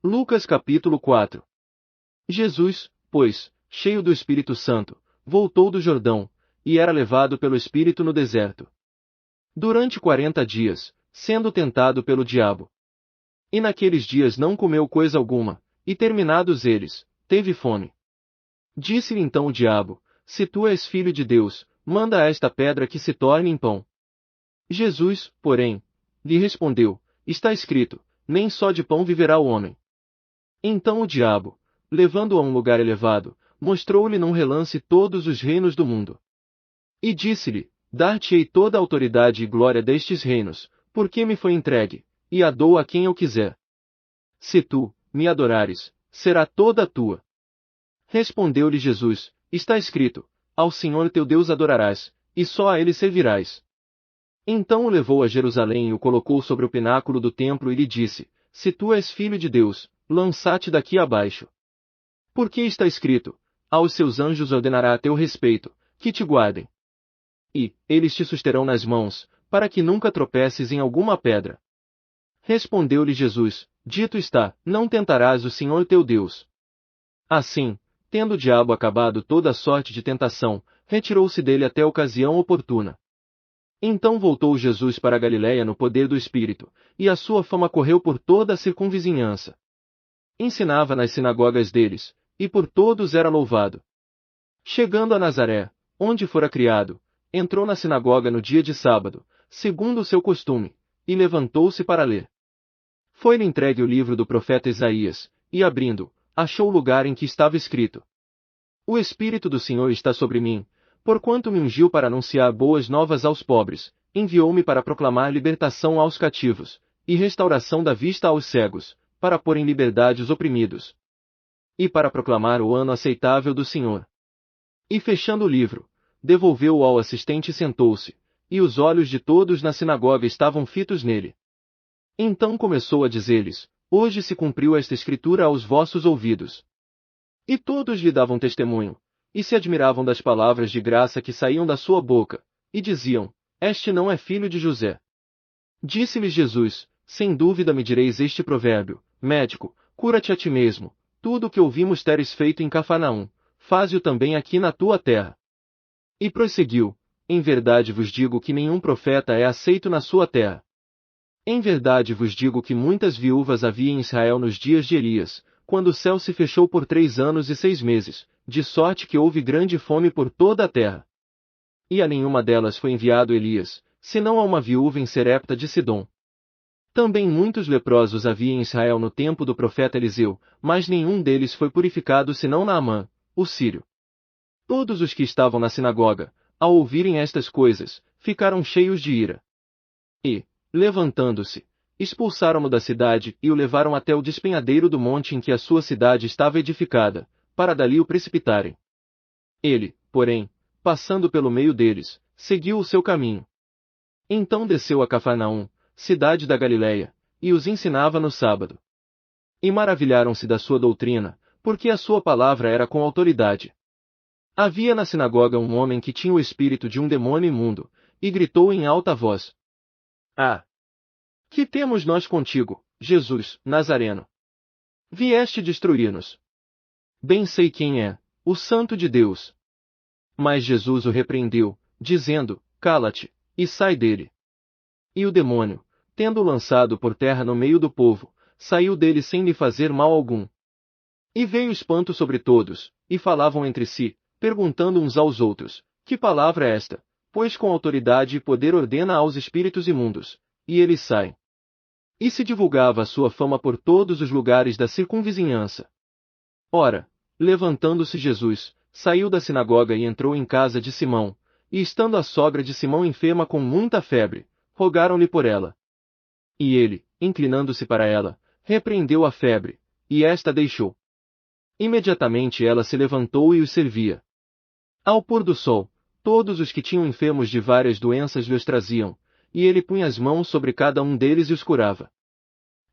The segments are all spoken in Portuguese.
Lucas capítulo 4. Jesus, pois, cheio do Espírito Santo, voltou do Jordão, e era levado pelo Espírito no deserto. Durante 40 dias, sendo tentado pelo diabo. E naqueles dias não comeu coisa alguma, e terminados eles, teve fome. Disse-lhe então o diabo: Se tu és filho de Deus, manda a esta pedra que se torne em pão. Jesus, porém, lhe respondeu: Está escrito, nem só de pão viverá o homem. Então o diabo, levando-o a um lugar elevado, mostrou-lhe num relance todos os reinos do mundo. E disse-lhe: Dar-te-ei toda a autoridade e glória destes reinos, porque me foi entregue, e a dou a quem eu quiser. Se tu me adorares, será toda tua. Respondeu-lhe Jesus: Está escrito, ao Senhor teu Deus adorarás, e só a ele servirás. Então o levou a Jerusalém e o colocou sobre o pináculo do templo e lhe disse: Se tu és filho de Deus, lança-te daqui abaixo. Porque está escrito: Aos seus anjos ordenará a teu respeito, que te guardem. E eles te susterão nas mãos, para que nunca tropeces em alguma pedra. Respondeu-lhe Jesus: Dito está, não tentarás o Senhor teu Deus. Assim, tendo o diabo acabado toda a sorte de tentação, retirou-se dele até a ocasião oportuna. Então voltou Jesus para a Galiléia no poder do Espírito, e a sua fama correu por toda a circunvizinhança. Ensinava nas sinagogas deles, e por todos era louvado. Chegando a Nazaré, onde fora criado, entrou na sinagoga no dia de sábado, segundo o seu costume, e levantou-se para ler. Foi-lhe entregue o livro do profeta Isaías, e abrindo, achou o lugar em que estava escrito: O Espírito do Senhor está sobre mim, porquanto me ungiu para anunciar boas novas aos pobres, enviou-me para proclamar libertação aos cativos, e restauração da vista aos cegos, para pôr em liberdade os oprimidos, e para proclamar o ano aceitável do Senhor. E fechando o livro, devolveu-o ao assistente e sentou-se, e os olhos de todos na sinagoga estavam fitos nele. Então começou a dizer-lhes: Hoje se cumpriu esta escritura aos vossos ouvidos. E todos lhe davam testemunho, e se admiravam das palavras de graça que saíam da sua boca, e diziam: Este não é filho de José? Disse-lhes Jesus: Sem dúvida me direis este provérbio: Médico, cura-te a ti mesmo, tudo o que ouvimos teres feito em Cafarnaum, faze-o também aqui na tua terra. E prosseguiu: Em verdade vos digo que nenhum profeta é aceito na sua terra. Em verdade vos digo que muitas viúvas havia em Israel nos dias de Elias, quando o céu se fechou por 3 anos e 6 meses, de sorte que houve grande fome por toda a terra. E a nenhuma delas foi enviado Elias, senão a uma viúva em Serepta de Sidom. Também muitos leprosos havia em Israel no tempo do profeta Eliseu, mas nenhum deles foi purificado senão Naamã, o sírio. Todos os que estavam na sinagoga, ao ouvirem estas coisas, ficaram cheios de ira. E, levantando-se, expulsaram-no da cidade e o levaram até o despenhadeiro do monte em que a sua cidade estava edificada, para dali o precipitarem. Ele, porém, passando pelo meio deles, seguiu o seu caminho. Então desceu a Cafarnaum, cidade da Galiléia, e os ensinava no sábado. E maravilharam-se da sua doutrina, porque a sua palavra era com autoridade. Havia na sinagoga um homem que tinha o espírito de um demônio imundo, e gritou em alta voz: Ah! Que temos nós contigo, Jesus, Nazareno? Vieste destruir-nos. Bem sei quem é, o Santo de Deus. Mas Jesus o repreendeu, dizendo: Cala-te, e sai dele. E o demônio, tendo-o lançado por terra no meio do povo, saiu dele sem lhe fazer mal algum. E veio espanto sobre todos, e falavam entre si, perguntando uns aos outros: Que palavra é esta? Pois com autoridade e poder ordena aos espíritos imundos, e eles saem. E se divulgava a sua fama por todos os lugares da circunvizinhança. Ora, levantando-se Jesus, saiu da sinagoga e entrou em casa de Simão, e estando a sogra de Simão enferma com muita febre, rogaram-lhe por ela. E ele, inclinando-se para ela, repreendeu a febre, e esta deixou. Imediatamente ela se levantou e os servia. Ao pôr do sol, todos os que tinham enfermos de várias doenças lhes traziam, e ele punha as mãos sobre cada um deles e os curava.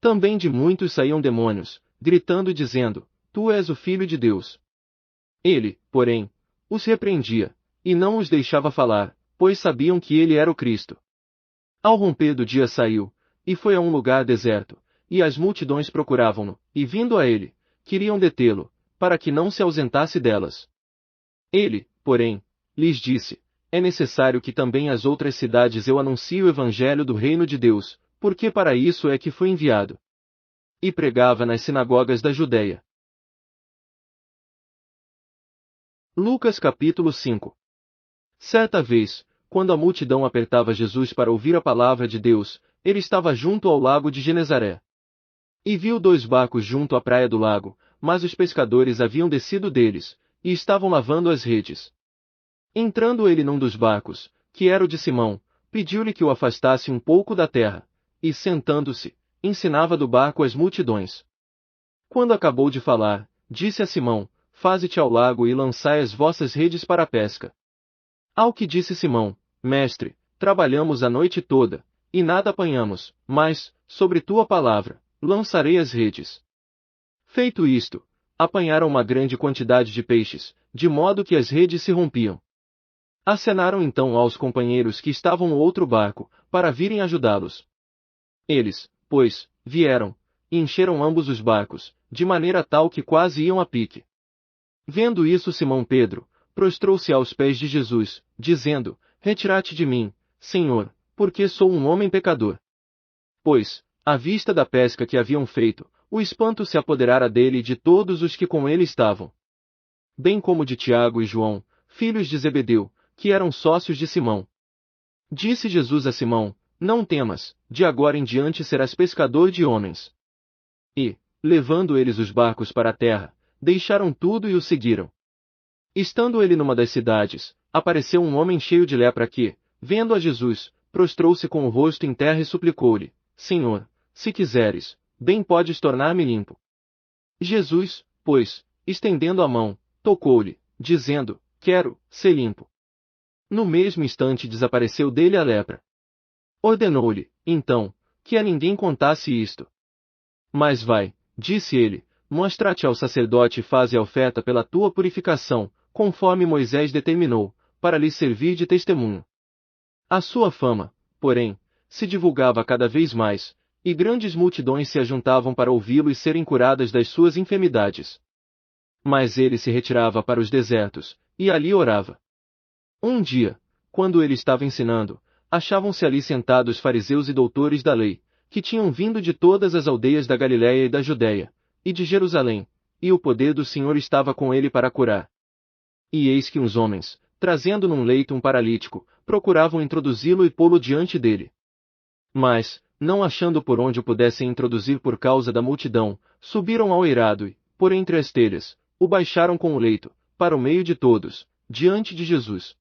Também de muitos saíam demônios, gritando e dizendo: Tu és o Filho de Deus. Ele, porém, os repreendia, e não os deixava falar, pois sabiam que ele era o Cristo. Ao romper do dia saiu, e foi a um lugar deserto, e as multidões procuravam-no, e vindo a ele, queriam detê-lo, para que não se ausentasse delas. Ele, porém, lhes disse: é necessário que também às outras cidades eu anuncie o evangelho do reino de Deus, porque para isso é que fui enviado. E pregava nas sinagogas da Judéia. Lucas capítulo 5. Certa vez, quando a multidão apertava Jesus para ouvir a palavra de Deus, ele estava junto ao lago de Genezaré. E viu 2 barcos junto à praia do lago, mas os pescadores haviam descido deles, e estavam lavando as redes. Entrando ele num dos barcos, que era o de Simão, pediu-lhe que o afastasse um pouco da terra, e sentando-se, ensinava do barco as multidões. Quando acabou de falar, disse a Simão: faze-te ao lago e lançai as vossas redes para a pesca. Ao que disse Simão: Mestre, trabalhamos a noite toda, e nada apanhamos, mas, sobre tua palavra, lançarei as redes. Feito isto, apanharam uma grande quantidade de peixes, de modo que as redes se rompiam. Acenaram então aos companheiros que estavam no outro barco, para virem ajudá-los. Eles, pois, vieram, e encheram ambos os barcos, de maneira tal que quase iam a pique. Vendo isso, Simão Pedro prostrou-se aos pés de Jesus, dizendo: retira-te de mim, Senhor, porque sou um homem pecador. Pois, à vista da pesca que haviam feito, o espanto se apoderara dele e de todos os que com ele estavam. Bem como de Tiago e João, filhos de Zebedeu, que eram sócios de Simão. Disse Jesus a Simão: não temas, de agora em diante serás pescador de homens. E, levando eles os barcos para a terra, deixaram tudo e o seguiram. Estando ele numa das cidades, apareceu um homem cheio de lepra que, vendo a Jesus, prostrou-se com o rosto em terra e suplicou-lhe: Senhor, se quiseres, bem podes tornar-me limpo. Jesus, pois, estendendo a mão, tocou-lhe, dizendo: quero ser limpo. No mesmo instante desapareceu dele a lepra. Ordenou-lhe, então, que a ninguém contasse isto. Mas vai, disse ele, mostra-te ao sacerdote e faze a oferta pela tua purificação, conforme Moisés determinou, para lhe servir de testemunho. A sua fama, porém, se divulgava cada vez mais, e grandes multidões se ajuntavam para ouvi-lo e serem curadas das suas enfermidades. Mas ele se retirava para os desertos, e ali orava. Um dia, quando ele estava ensinando, achavam-se ali sentados fariseus e doutores da lei, que tinham vindo de todas as aldeias da Galiléia e da Judéia, e de Jerusalém, e o poder do Senhor estava com ele para curar. E eis que uns homens, trazendo num leito um paralítico, procuravam introduzi-lo e pô-lo diante dele. Mas, não achando por onde o pudessem introduzir por causa da multidão, subiram ao eirado e, por entre as telhas, o baixaram com o leito, para o meio de todos, diante de Jesus.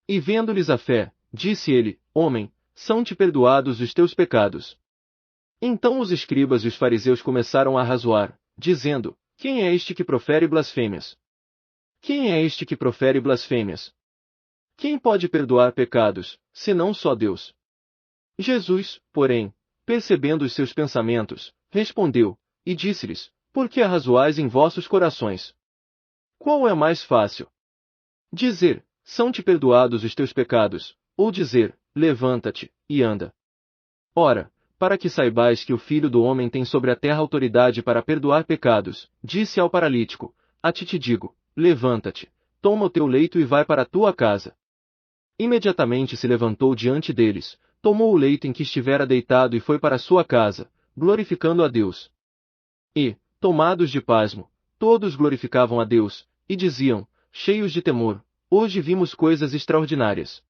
E vendo-lhes a fé, disse ele: homem, são-te perdoados os teus pecados. Então os escribas e os fariseus começaram a arrazoar, dizendo: quem é este que profere blasfêmias? Quem é este que profere blasfêmias? Quem pode perdoar pecados, senão só Deus? Jesus, porém, percebendo os seus pensamentos, respondeu, e disse-lhes: por que arrazoais em vossos corações? Qual é mais fácil? Dizer: são-te perdoados os teus pecados, ou dizer: levanta-te, e anda. Ora, para que saibais que o Filho do Homem tem sobre a terra autoridade para perdoar pecados, disse ao paralítico: a ti te digo, levanta-te, toma o teu leito e vai para a tua casa. Imediatamente se levantou diante deles, tomou o leito em que estivera deitado e foi para a sua casa, glorificando a Deus. E, tomados de pasmo, todos glorificavam a Deus, e diziam, cheios de temor: hoje vimos coisas extraordinárias.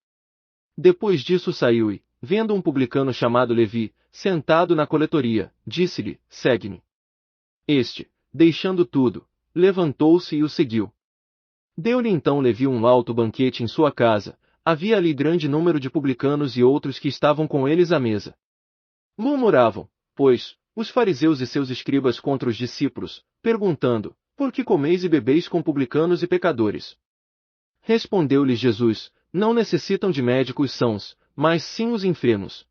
Depois disso saiu e, vendo um publicano chamado Levi, sentado na coletoria, disse-lhe: segue-me. Este, deixando tudo, levantou-se e o seguiu. Deu-lhe então Levi um alto banquete em sua casa, havia ali grande número de publicanos e outros que estavam com eles à mesa. Murmuravam, pois, os fariseus e seus escribas contra os discípulos, perguntando: por que comeis e bebeis com publicanos e pecadores? Respondeu-lhes Jesus: não necessitam de médicos sãos, mas sim os enfermos.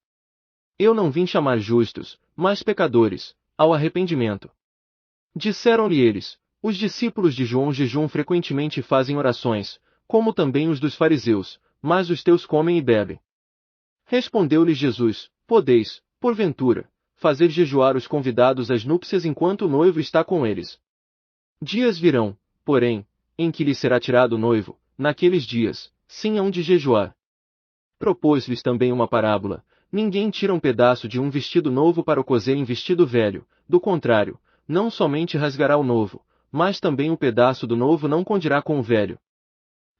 Eu não vim chamar justos, mas pecadores, ao arrependimento. Disseram-lhe eles: os discípulos de João jejum frequentemente fazem orações, como também os dos fariseus, mas os teus comem e bebem. Respondeu-lhes Jesus: podeis, porventura, fazer jejuar os convidados às núpcias enquanto o noivo está com eles. Dias virão, porém, em que lhe será tirado o noivo, naqueles dias, sim hão de jejuar. Propôs-lhes também uma parábola: ninguém tira um pedaço de um vestido novo para o cozer em vestido velho, do contrário, não somente rasgará o novo, mas também o pedaço do novo não condirá com o velho.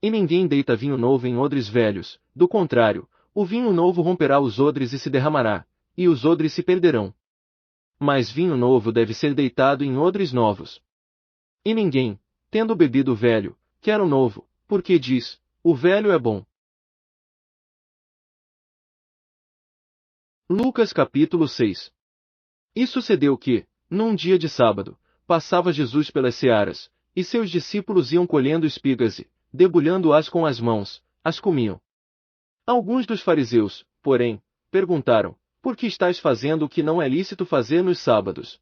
E ninguém deita vinho novo em odres velhos, do contrário, o vinho novo romperá os odres e se derramará, e os odres se perderão. Mas vinho novo deve ser deitado em odres novos. E ninguém, tendo bebido o velho, quer o novo, porque diz, o velho é bom. Lucas capítulo 6. E sucedeu que, num dia de sábado, passava Jesus pelas searas, e seus discípulos iam colhendo espigas e, debulhando-as com as mãos, as comiam. Alguns dos fariseus, porém, perguntaram: por que estáis fazendo o que não é lícito fazer nos sábados?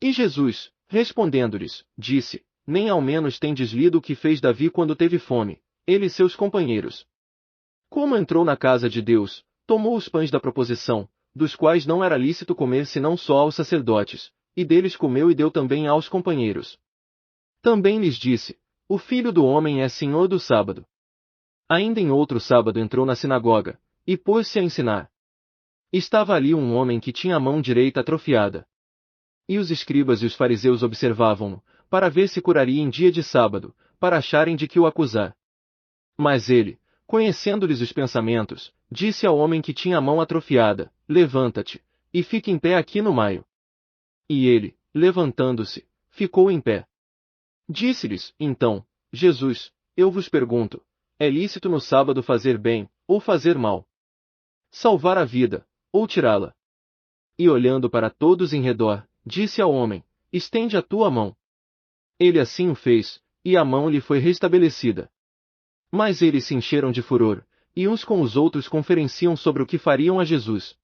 E Jesus, respondendo-lhes, disse: nem ao menos tendes lido o que fez Davi quando teve fome, ele e seus companheiros. Como entrou na casa de Deus, tomou os pães da proposição, dos quais não era lícito comer senão só aos sacerdotes, e deles comeu e deu também aos companheiros. Também lhes disse: o Filho do Homem é Senhor do sábado. Ainda em outro sábado entrou na sinagoga, e pôs-se a ensinar. Estava ali um homem que tinha a mão direita atrofiada. E os escribas e os fariseus observavam-no, para ver se curaria em dia de sábado, para acharem de que o acusar. Mas ele, conhecendo-lhes os pensamentos, disse ao homem que tinha a mão atrofiada: levanta-te, e fique em pé aqui no maio. E ele, levantando-se, ficou em pé. Disse-lhes, então, Jesus: eu vos pergunto, é lícito no sábado fazer bem, ou fazer mal? Salvar a vida, ou tirá-la? E olhando para todos em redor, disse ao homem: estende a tua mão. Ele assim o fez, e a mão lhe foi restabelecida. Mas eles se encheram de furor, e uns com os outros conferenciam sobre o que fariam a Jesus.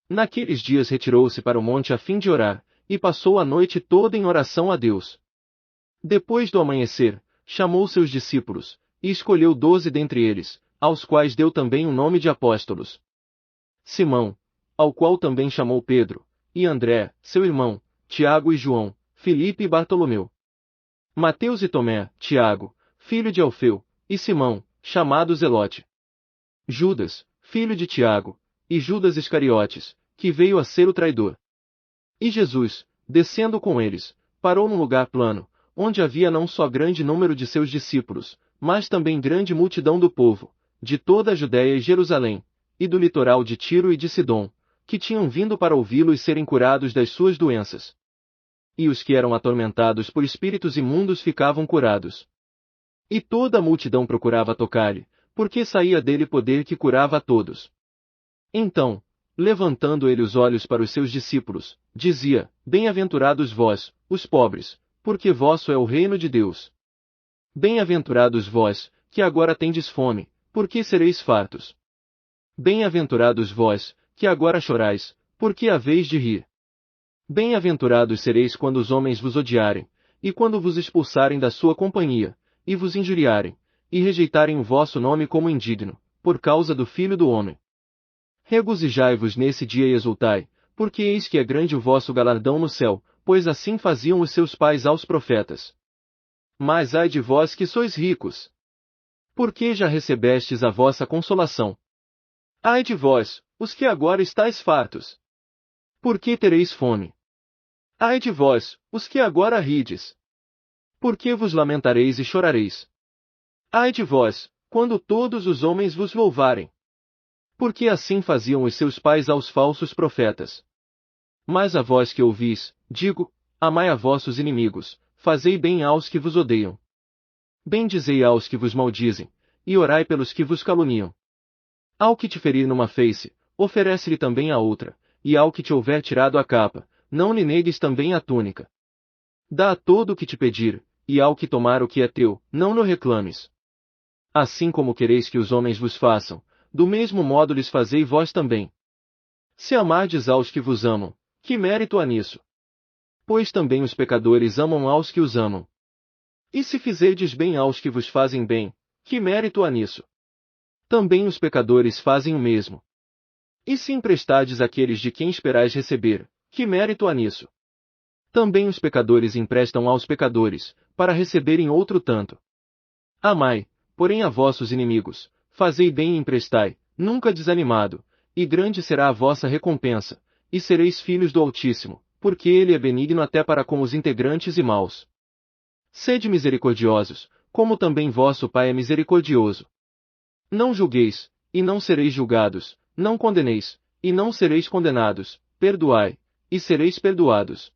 Naqueles dias retirou-se para o monte a fim de orar, e passou a noite toda em oração a Deus. Depois do amanhecer, chamou seus discípulos, e escolheu 12 dentre eles, aos quais deu também o nome de apóstolos. Simão, ao qual também chamou Pedro, e André, seu irmão, Tiago e João, Filipe e Bartolomeu. Mateus e Tomé, Tiago, filho de Alfeu, e Simão, chamado Zelote. Judas, filho de Tiago, e Judas Iscariotes, que veio a ser o traidor. E Jesus, descendo com eles, parou num lugar plano, onde havia não só grande número de seus discípulos, mas também grande multidão do povo, de toda a Judéia e Jerusalém, e do litoral de Tiro e de Sidom, que tinham vindo para ouvi-lo e serem curados das suas doenças. E os que eram atormentados por espíritos imundos ficavam curados. E toda a multidão procurava tocar-lhe, porque saía dele poder que curava a todos. Então, levantando ele os olhos para os seus discípulos, dizia: bem-aventurados vós, os pobres, porque vosso é o reino de Deus. Bem-aventurados vós, que agora tendes fome, porque sereis fartos. Bem-aventurados vós, que agora chorais, porque haveis de rir. Bem-aventurados sereis quando os homens vos odiarem, e quando vos expulsarem da sua companhia, e vos injuriarem, e rejeitarem o vosso nome como indigno, por causa do Filho do Homem. Regozijai-vos nesse dia e exultai, porque eis que é grande o vosso galardão no céu, pois assim faziam os seus pais aos profetas. Mas ai de vós que sois ricos! Porque já recebestes a vossa consolação. Ai de vós, os que agora estáis fartos! Porque tereis fome. Ai de vós, os que agora rides! Porque vos lamentareis e chorareis. Ai de vós, quando todos os homens vos louvarem! Porque assim faziam os seus pais aos falsos profetas. Mas a vós que ouvis, digo: amai a vossos inimigos, fazei bem aos que vos odeiam. Bendizei aos que vos maldizem, e orai pelos que vos caluniam. Ao que te ferir numa face, oferece-lhe também a outra, e ao que te houver tirado a capa, não lhe negues também a túnica. Dá a todo o que te pedir, e ao que tomar o que é teu, não lhe reclames. Assim como quereis que os homens vos façam, do mesmo modo lhes fazei vós também. Se amardes aos que vos amam, que mérito há nisso? Pois também os pecadores amam aos que os amam. E se fizerdes bem aos que vos fazem bem, que mérito há nisso? Também os pecadores fazem o mesmo. E se emprestardes àqueles de quem esperais receber, que mérito há nisso? Também os pecadores emprestam aos pecadores, para receberem outro tanto. Amai, porém a vossos inimigos, fazei bem e emprestai, nunca desanimado, e grande será a vossa recompensa, e sereis filhos do Altíssimo, porque ele é benigno até para com os integrantes e maus. Sede misericordiosos, como também vosso Pai é misericordioso. Não julgueis, e não sereis julgados, não condeneis, e não sereis condenados, perdoai, e sereis perdoados.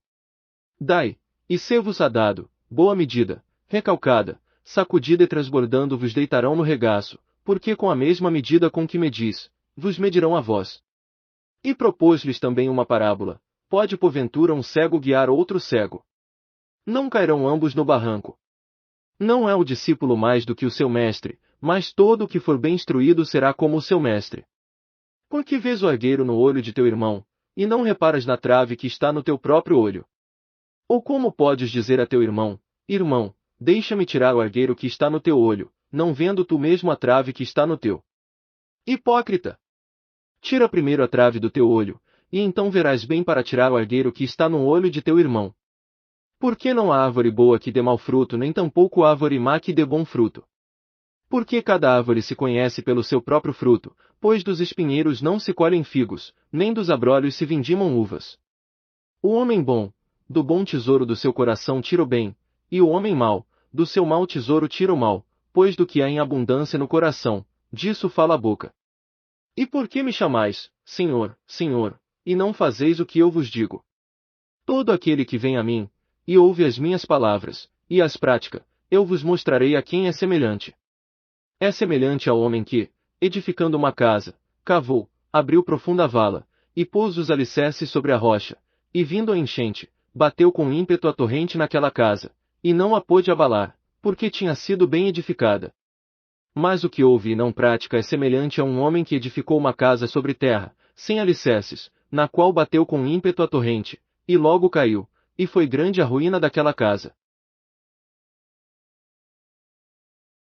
Dai, e ser-vos-á dado, boa medida, recalcada, sacudida e transbordando vos deitarão no regaço, porque com a mesma medida com que medis, vos medirão a vós. E propôs-lhes também uma parábola: pode porventura um cego guiar outro cego? Não cairão ambos no barranco. Não é o discípulo mais do que o seu mestre, mas todo o que for bem instruído será como o seu mestre. Por que vês o argueiro no olho de teu irmão, e não reparas na trave que está no teu próprio olho? Ou como podes dizer a teu irmão: irmão, deixa-me tirar o argueiro que está no teu olho, não vendo tu mesmo a trave que está no teu? Hipócrita! Tira primeiro a trave do teu olho, e então verás bem para tirar o argueiro que está no olho de teu irmão. Porque não há árvore boa que dê mau fruto, nem tampouco árvore má que dê bom fruto. Porque cada árvore se conhece pelo seu próprio fruto, pois dos espinheiros não se colhem figos, nem dos abrolhos se vindimam uvas. O homem bom, do bom tesouro do seu coração tira o bem, e o homem mau, do seu mau tesouro tira o mal, pois do que há em abundância no coração, disso fala a boca. E por que me chamais, Senhor, Senhor, e não fazeis o que eu vos digo? Todo aquele que vem a mim, e ouve as minhas palavras, e as pratica, eu vos mostrarei a quem é semelhante. É semelhante ao homem que, edificando uma casa, cavou, abriu profunda vala, e pôs os alicerces sobre a rocha, e vindo a enchente, bateu com ímpeto a torrente naquela casa, e não a pôde abalar, porque tinha sido bem edificada. Mas o que ouve e não pratica é semelhante a um homem que edificou uma casa sobre terra, sem alicerces, na qual bateu com ímpeto a torrente, e logo caiu, e foi grande a ruína daquela casa.